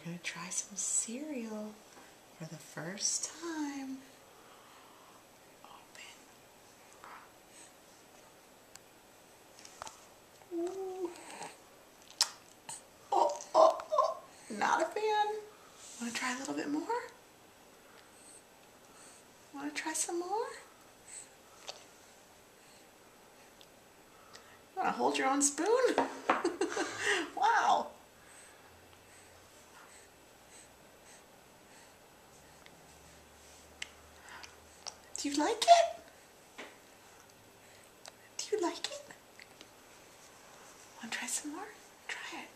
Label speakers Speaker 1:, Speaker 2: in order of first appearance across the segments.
Speaker 1: going to try some cereal for the first time. Open. Ooh. Oh, not a fan. Want to try a little bit more? Want to try some more? You want to hold your own spoon? Wow. Do you like it? Do you like it? Want to try some more? Try it.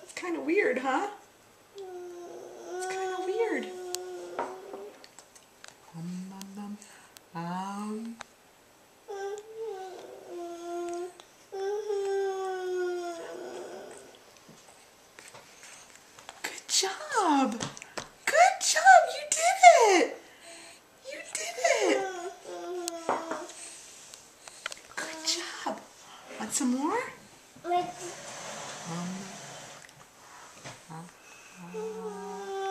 Speaker 1: It's kind of weird, huh? It's kind of weird. Good job. Good job. You did it. You did it. Good job. Want some more?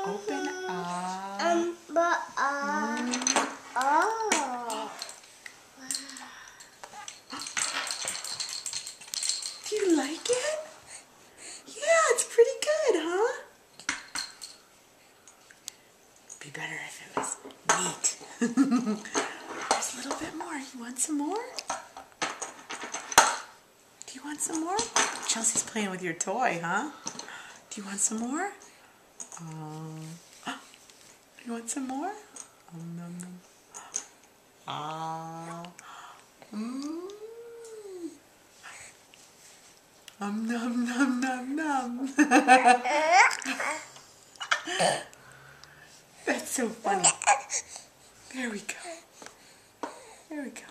Speaker 1: Open up. Do you like it? Yeah, it's pretty good, huh? Be better if it was neat. There's a little bit more. You want some more? Do you want some more? Chelsea's playing with your toy, huh? Do you want some more? You want some more? Nom nom nom nom. That's so funny. There we go. There we go.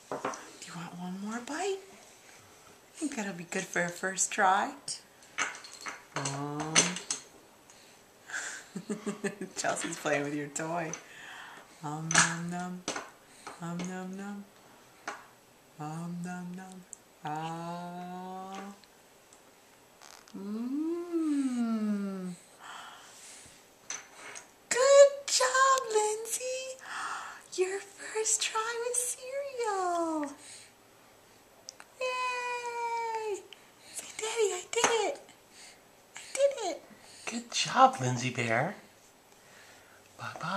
Speaker 1: Do you want one more bite? I think that'll be good for a first try. Chelsea's playing with your toy. Nom nom nom nom nom. Nom nom nom. Good job, Lindsay. Your first try with cereal. Yay! Say, Daddy, I did it. I did it.
Speaker 2: Good job, Lindsay Bear. Bye-bye.